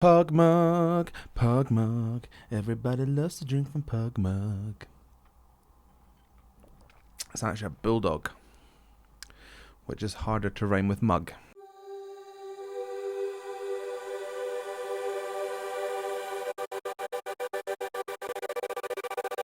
Pug mug, everybody loves to drink from pug mug. It's actually a bulldog, which is harder to rhyme with mug.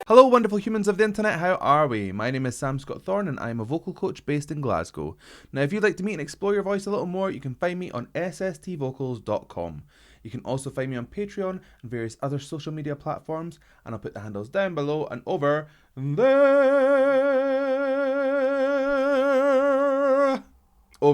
Hello wonderful humans of the internet, how are we? My name is Scott-Thorne and I am a vocal coach based in Glasgow. Now if you'd like to meet and explore your voice a little more, you can find me on sstvocals.com. You can also find me on Patreon and various other social media platforms, and I'll put the handles down below and over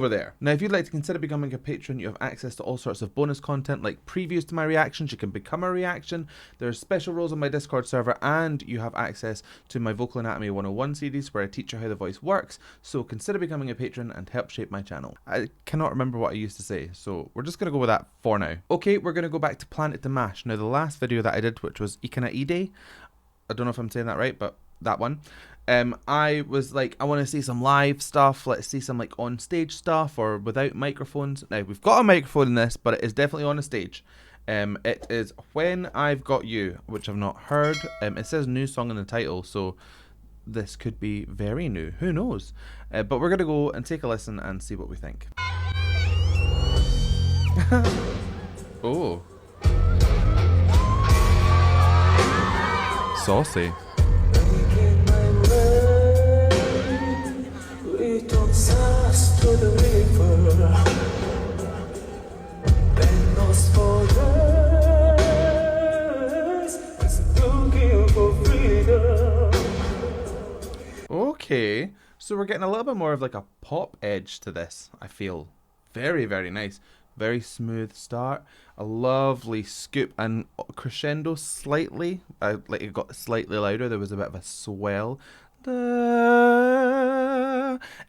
there. Now if you'd like to consider becoming a patron, you have access to all sorts of bonus content like previews to my reactions. You can become a reaction, there's special roles on my Discord server, and you have access to my Vocal Anatomy 101 series where I teach you how the voice works. So consider becoming a patron and help shape my channel. I cannot remember what I used to say, so we're just going to go with that for now. Okay, we're going to go back to Planet Dimash. Now the last video that I did, which was Ikana Ide, I don't know if I'm saying that right, but that one. I was like, I want to see some live stuff. Let's see some like on stage stuff or without microphones. Now we've got a microphone in this, but it is definitely on a stage. It is When I've Got You, which I've not heard. It says new song in the title, so this could be very new. Who knows? But we're gonna go and take a listen and see what we think. Oh, saucy. To the river, then those forests is looking for freedom. Okay, so we're getting a little bit more of like a pop edge to this. I feel very, very nice. Very smooth start, a lovely scoop and crescendo slightly. Like it got slightly louder. There was a bit of a swell.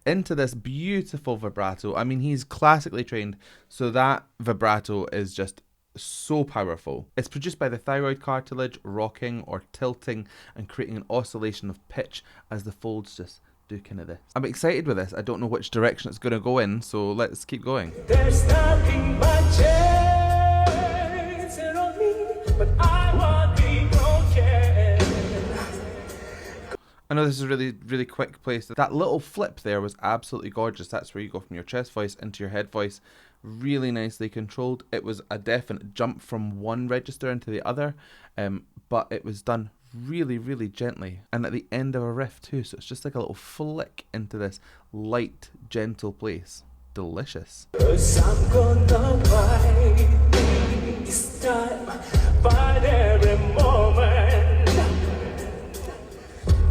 Into this beautiful vibrato. I mean, he's classically trained, so that vibrato is just so powerful. It's produced by the thyroid cartilage, rocking or tilting and creating an oscillation of pitch as the folds just do kind of this. I'm excited with this. I don't know which direction it's going to go in, so let's keep going. There's nothing but chains on me, but I won't be broken. I know this is a really quick place. That little flip there was absolutely gorgeous. That's where you go from your chest voice into your head voice. Really nicely controlled. It was a definite jump from one register into the other, but it was done really gently and at the end of a riff too. So it's just like a little flick into this light, gentle place. Delicious. 'Cause I'm gonna fight this time, fight every moment.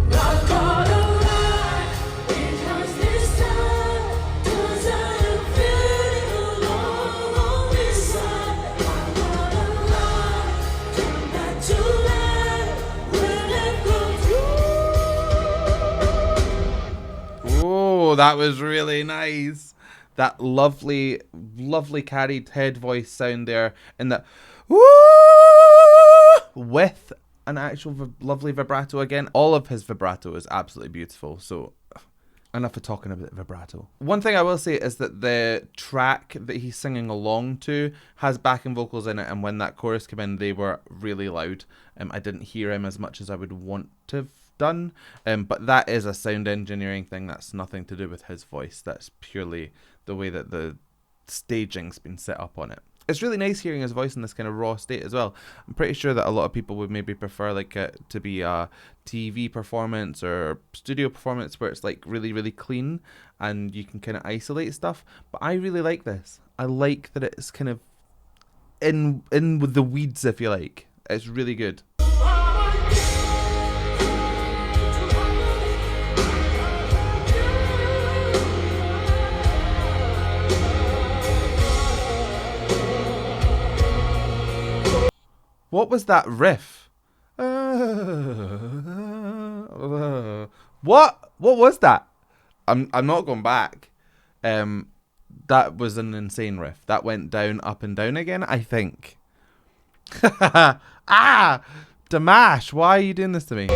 Not gonna lie, because this time, 'cause I am feeling alone on this side. I'm gonna lie, turn back to life when it comes through. Oh, that was really nice. That lovely carried head voice sound there, and that woo with an actual lovely vibrato again. All of his vibrato is absolutely beautiful. So enough of talking about vibrato. One thing I will say is that the track that he's singing along to has backing vocals in it, and when that chorus came in, they were really loud. I didn't hear him as much as I would want to have done, but that is a sound engineering thing. That's nothing to do with his voice. That's purely the way that the staging's been set up on it. It's really nice hearing his voice in this kind of raw state as well. I'm pretty sure that a lot of people would maybe prefer like it to be a TV performance or studio performance where it's like really clean and you can kind of isolate stuff. But I really like this. I like that it's kind of in with the weeds, if you like. It's really good. What was that riff? What was that? I'm not going back. That was an insane riff. That went down, up and down again, I think. Ah! Dimash, why are you doing this to me?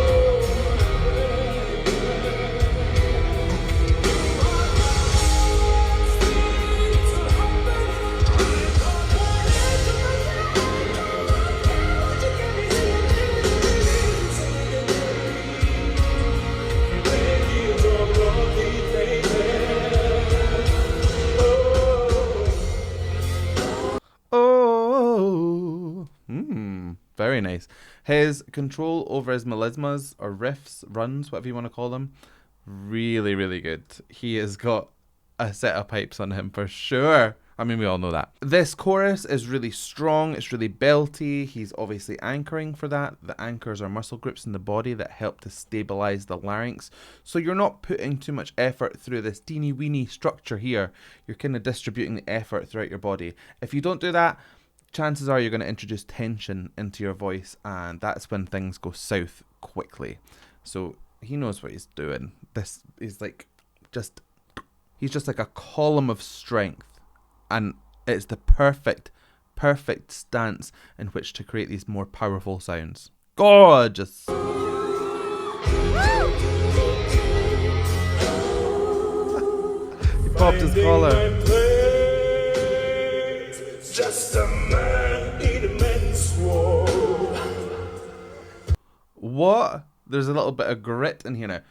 Very nice. His control over his melismas or riffs, runs, whatever you want to call them, really, really good. He has got a set of pipes on him for sure. I mean, we all know that. This chorus is really strong. It's really belty. He's obviously anchoring for that. The anchors are muscle groups in the body that help to stabilize the larynx. So you're not putting too much effort through this teeny weeny structure here. You're kind of distributing the effort throughout your body. If you don't do that, chances are you're going to introduce tension into your voice, and that's when things go south quickly. So he knows what he's doing. This is like he's just like a column of strength, and it's the perfect stance in which to create these more powerful sounds. Gorgeous. He popped his collar. Just a man in a man's world. What? There's a little bit of grit in here now.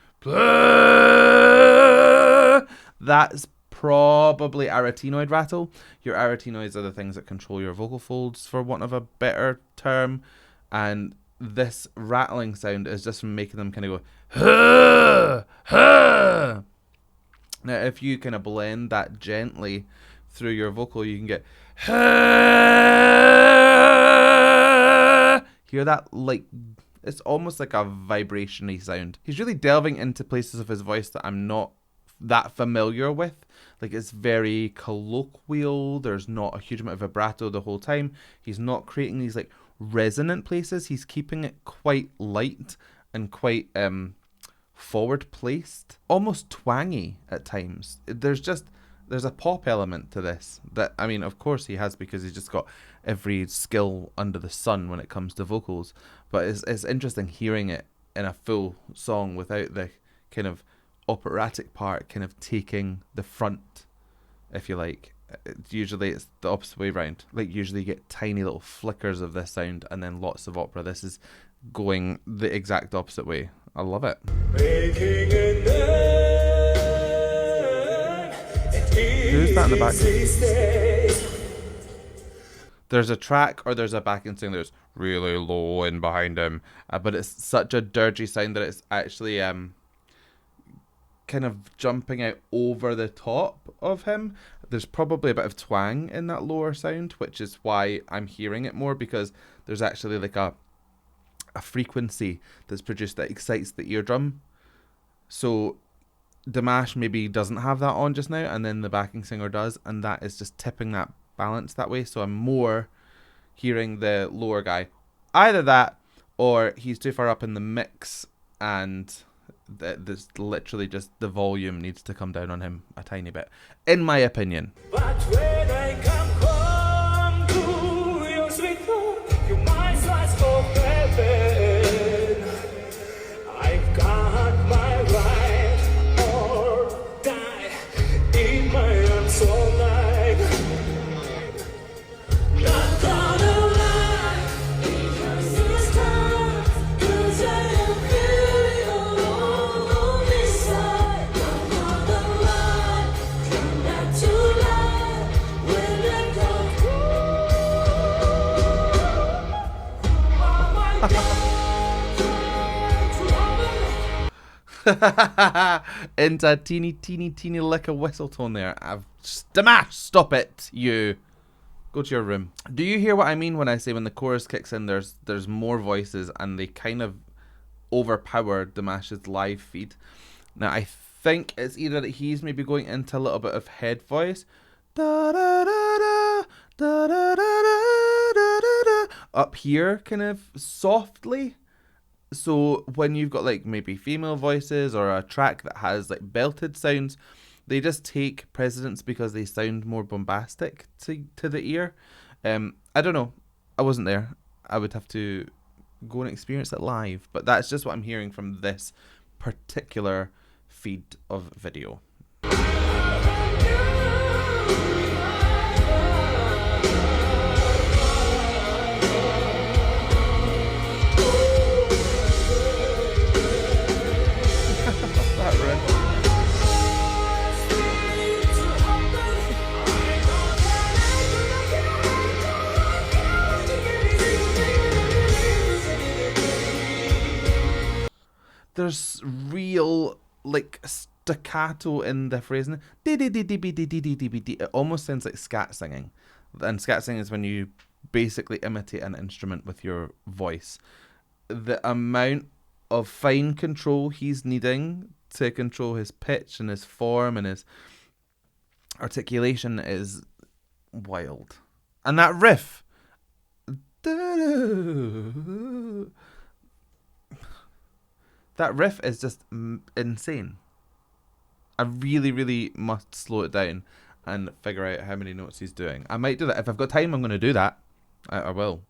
That's probably arytenoid rattle. Your arytenoids are the things that control your vocal folds, for want of a better term. And this rattling sound is just from making them kind of go. Now, if you kind of blend that gently through your vocal, you can get. Hear that? Like, it's almost like a vibration-y sound. He's really delving into places of his voice that I'm not that familiar with. Like, it's very colloquial. There's not a huge amount of vibrato the whole time. He's not creating these like resonant places. He's keeping it quite light and quite forward placed, almost twangy at times. There's a pop element to this that, I mean, of course he has, because he's just got every skill under the sun when it comes to vocals. But it's interesting hearing it in a full song without the kind of operatic part kind of taking the front, if you like. Usually it's the opposite way around. Like, usually you get tiny little flickers of this sound and then lots of opera. This is going the exact opposite way. I love it. Who's that in the background? There's a track or there's a backing singer that's really low in behind him, but it's such a dirgy sound that it's actually kind of jumping out over the top of him. There's probably a bit of twang in that lower sound, which is why I'm hearing it more, because there's actually like a frequency that's produced that excites the eardrum. So Dimash maybe doesn't have that on just now, and then the backing singer does, and that is just tipping that balance that way. So I'm more hearing the lower guy. Either that, or he's too far up in the mix, and there's literally just the volume needs to come down on him a tiny bit, in my opinion. But when I come home to your sweet home, you might slice for heaven. I've got my right or die in my arms all night. Not gonna lie, because this time, 'cause I am feeling alone on this side. Not gonna lie, come back to life when I come Into a teeny lick of whistle tone there. Dimash, stop it, you. Go to your room. Do you hear what I mean when I say when the chorus kicks in, there's more voices and they kind of overpower Dimash's live feed? Now, I think it's either that he's maybe going into a little bit of head voice. Da, da, da, da, da, da, da, da, da, da, up here, kind of softly. So when you've got like maybe female voices or a track that has like belted sounds, they just take precedence because they sound more bombastic to the ear. I don't know. I wasn't there. I would have to go and experience it live. But that's just what I'm hearing from this particular feed of video. That riff. There's real like staccato in the phrasing. It almost sounds like scat singing. And scat singing is when you basically imitate an instrument with your voice. The amount of fine control he's needing to control his pitch and his form and his articulation is wild. And that riff. That riff is just insane. I really, really must slow it down and figure out how many notes he's doing. I might do that. If I've got time, I'm going to do that. I will.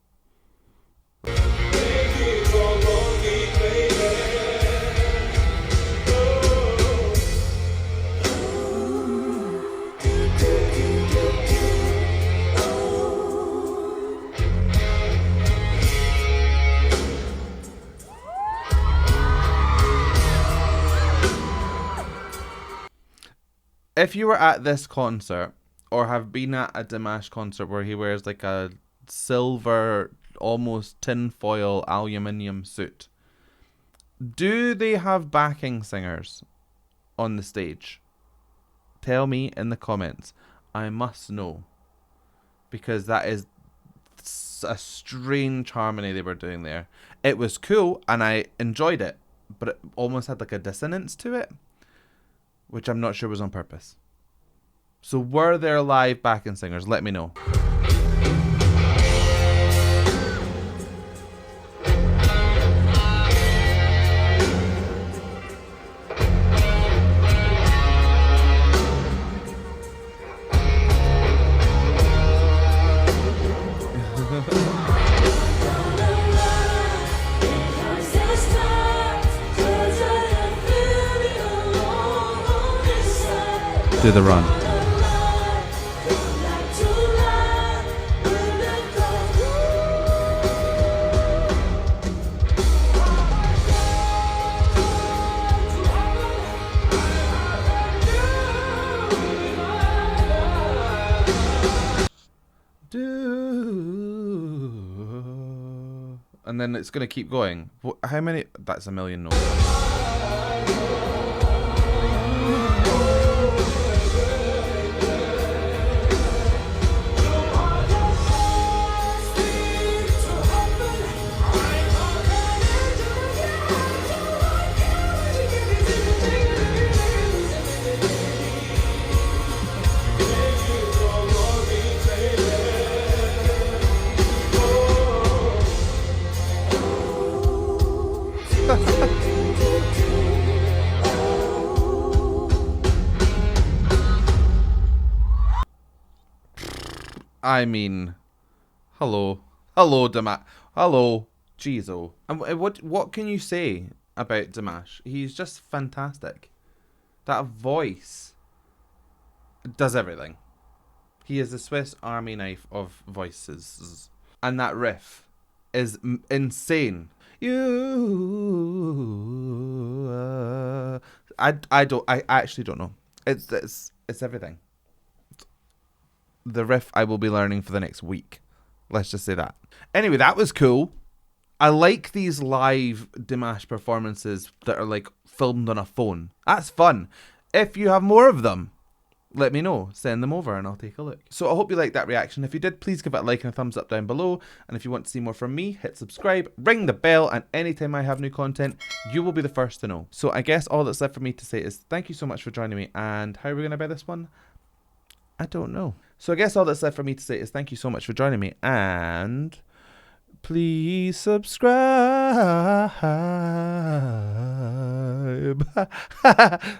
If you were at this concert or have been at a Dimash concert where he wears like a silver, almost tinfoil aluminium suit, do they have backing singers on the stage? Tell me in the comments. I must know. Because that is a strange harmony they were doing there. It was cool and I enjoyed it, but it almost had like a dissonance to it, which I'm not sure was on purpose. So were there live backing singers? Let me know. Do the run. And then it's going to keep going. How many? That's a million notes. I mean, hello, Dimash, hello, Jeezo. And what can you say about Dimash? He's just fantastic. That voice does everything. He is the Swiss Army knife of voices, and that riff is insane. I actually don't know. It's everything. The riff I will be learning for the next week. Let's just say that. Anyway, that was cool. I like these live Dimash performances that are like filmed on a phone. That's fun. If you have more of them, let me know. Send them over and I'll take a look. So I hope you liked that reaction. If you did, please give it a like and a thumbs up down below. And if you want to see more from me, hit subscribe, ring the bell, and anytime I have new content, you will be the first to know. So I guess all that's left for me to say is thank you so much for joining me. And how are we going to buy this one? I don't know. So I guess all that's left for me to say is thank you so much for joining me, and please subscribe.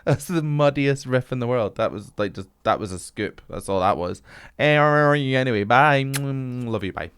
That's the muddiest riff in the world. That was like that was a scoop. That's all that was. Anyway, bye. Love you. Bye.